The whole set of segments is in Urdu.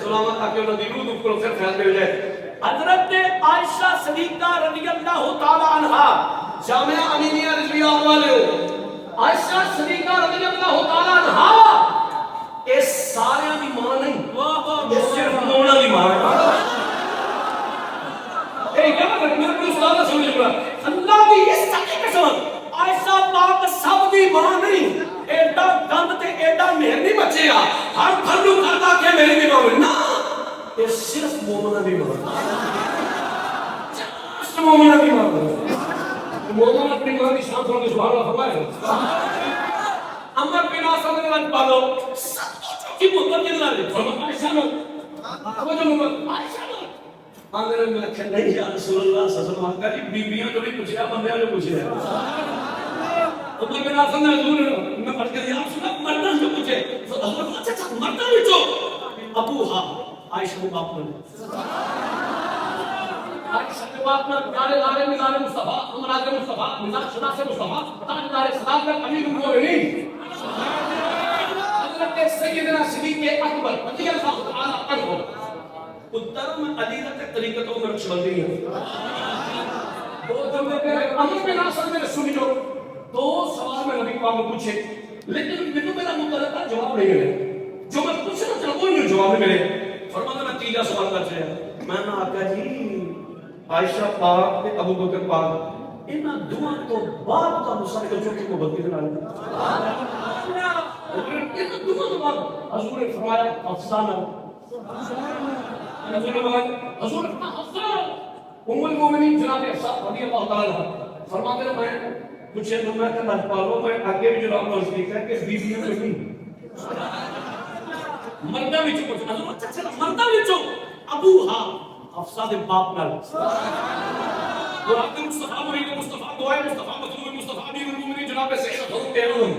سلاما تاکہ انہوں نے روح کو پھر خیال مل جائے. حضرت عائشہ صدیقہ رضی اللہ تعالی عنہا جامعہ امینیہ رضویہ والے ہو عائشہ صدیقہ رضی اللہ تعالی عنہا اس سارے دی ماں نہیں یہ صرف مونا دی ماں ہے. اے کیا میرے کو استاد سمجھ گا اللہ دی اس سچی قسم عائشہ پاک سب دی ماں نہیں ایڈا گند تے ایڈا مہربانی بچے آ ہر پھلو کردا کہ میری بھی ماں نہ یہ صرف مومنہ دی ماں صرف مومنہ دی ماں مومنہ اپنی ماں کی شان سن کے سبحان اللہ فرمائے. عمر بن عاص رضی اللہ پالو کی محبت کے لائے عائشہ نے وہ جو محبت عائشہ نے اندر میں لکھا نہیں یا رسول اللہ صلی اللہ علیہ وسلم کا بیبیاں جو بھی پوچھیا بندیاں جو پوچھے عمر بن عاص نے حضور میں پڑھ کے یا رسول اللہ مرداں جو پوچھے حضور اچھا مرداں وچوں ابو ہاں عائشہ کے باپ نے عائشہ کے باپ نے پیارے لارے مزار مصطفیٰ امراض مصطفیٰ مزار شناس مصطفیٰ تاجدار صداقت امیر المومنین حضرت سیدنا صدیق اکبر رضی اللہ تعالی عنہ اترم علیلت طریقتوں میں رکشبندی ہے. دو جملے پہ امر بن عاص میں سنی جو دو سوال میں نبی پاک کو پوچھے لیکن مجھے میرا متعلقہ جواب نہیں ملے جو میں پوچھنا چاہتا ہوں جواب نہیں ملے. فرماتا میں تیجا سوال کر چاہیا میں نے آقا جی عائشہ پاک تے ابو بکر پاک انہاں دعا تو بعد کا مسائل جو کہ محبت کے نال انہاں دعا تو بعد حضور نے فرمایا افسانہ حضور ام المومنین جناب حفصہ رضی اللہ تعالی عنہ فرماتے ہیں میں کچھ دن میں کہ اللہ پالو میں آگے بھی جناب نزدیک ہے کہ بیویوں میں نہیں مردہ وچوں کچھ حضور اچھا مردہ وچوں ابو ہاں حفصہ دے باپ نال قرآن مصطفیٰ مرید مصطفیٰ دعائے مصطفیٰ مطلوب مصطفیٰ امیر المومنین جناب سید حضرت کیون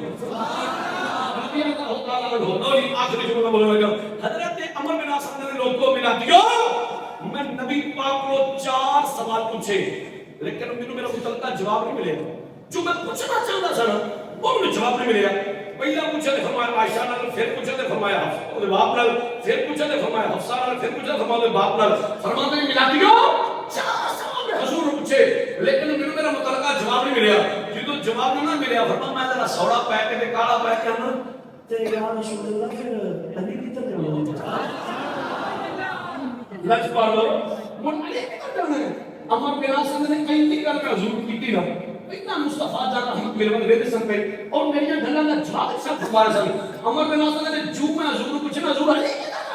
رضی اللہ تعالی عنہ اور آخری جملہ بولنے لگا حضرت عمر بن عاص نے لوگوں کو ملا دیا میں نبی پاک کو 4 سوال پوچھے لیکن مجھے میرا متعلقہ جواب نہیں ملے جو میں پوچھنا چاہتا تھا نا وہ مجھے جواب نہیں ملیا. پہلا پوچھا تے فرمایا عائشہ نال پھر پوچھا تے فرمایا حفصہ دے باپ نال پھر پوچھا تے فرمایا حفصہ نال پھر پوچھا تے فرمایا باپ نال فرماتے ہیں ملا دیا 4 سوال میں حضور پوچھے لیکن مجھے میرا متعلقہ جواب نہیں ملیا. جدو جواب نہ ملیا فرمایا میں ذرا سوڑا پے کے تے کالا پے کے نا تے یا رسول اللہ پھر علی کی طرف جانا لج پالو من علی کی طرف جانا عمر بن عاص نے کہیں نہیں کر کے حضور کی تھی نا اتنا مصطفیٰ جانا ہم میرے بندے دے سن پہ اور میری گھرنا نہ جواب سب ہمارے سن عمر بن عاص نے جو میں حضور کو پوچھنا حضور علی کی طرف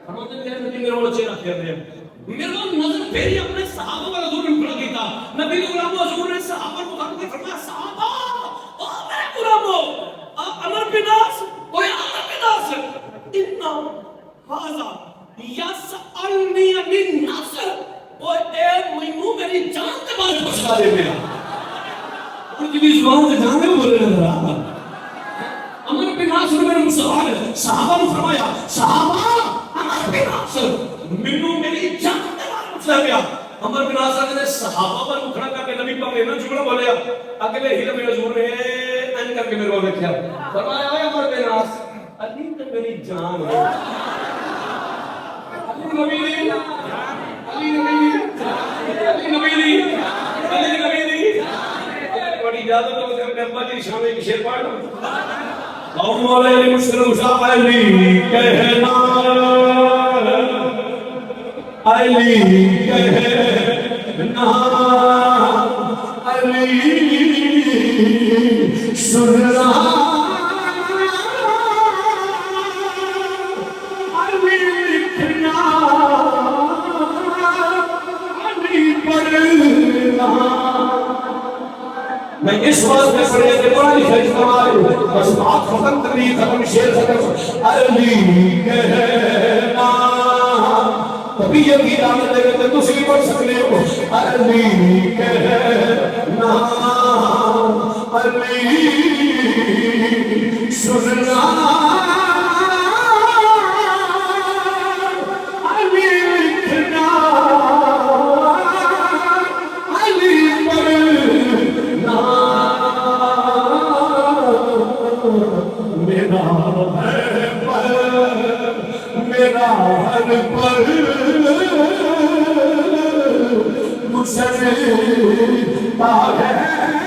فرماتے ہیں میرے والا چہرہ پھیر دیا میرے نظر پھیری اپنے صحابہ پر حضور نے کھڑا کیتا نبی غلام حضور نے صحابہ کو کہا فرمایا صحابہ او میرے غلامو عمر بن عاص او عمر بن عاص ان ھذا یسألنی من نصر او اے مینوں میری جان کے بارے میں پوچھا دے میرا اور کی زبان سے جان میں بولے نظر آتا عمر بن عاص نے میرے سوال صحابہ نے فرمایا صحابہ عمر بن عاص مینوں میری جان کے بارے میں پوچھا گیا. عمر بن عاص نے صحابہ پر کھڑا کر کے نبی پاک نے نا جملہ بولیا اگلے ہی نبی حضور نے ان کر کے میرے کو دیکھا فرمایا اے عمر بن عاص علی تو میری جان ہے علی نبی دی علی نبی دی علی نبی دی علی نبی دی بڑی اجازت ہو کہ ابا جی شامل ایک شعر پڑھ لوں اللهم علی مسلم صاحب علی کہنا علی کہنا علی سننا علی لکھنا علی پڑھنا میں اس وقت میں پڑھنے کے قرآن شریف استعمال بس بات ختم کرنی ختم شعر ختم علی کہنا کبھی یہ بھی دعوت دے کہ تسی بھی پڑھ سکتے ہو علی کہنا علی سننا علی لکھنا علی پڑھنا میرا ہے میرا ہر پل مسلتا ہے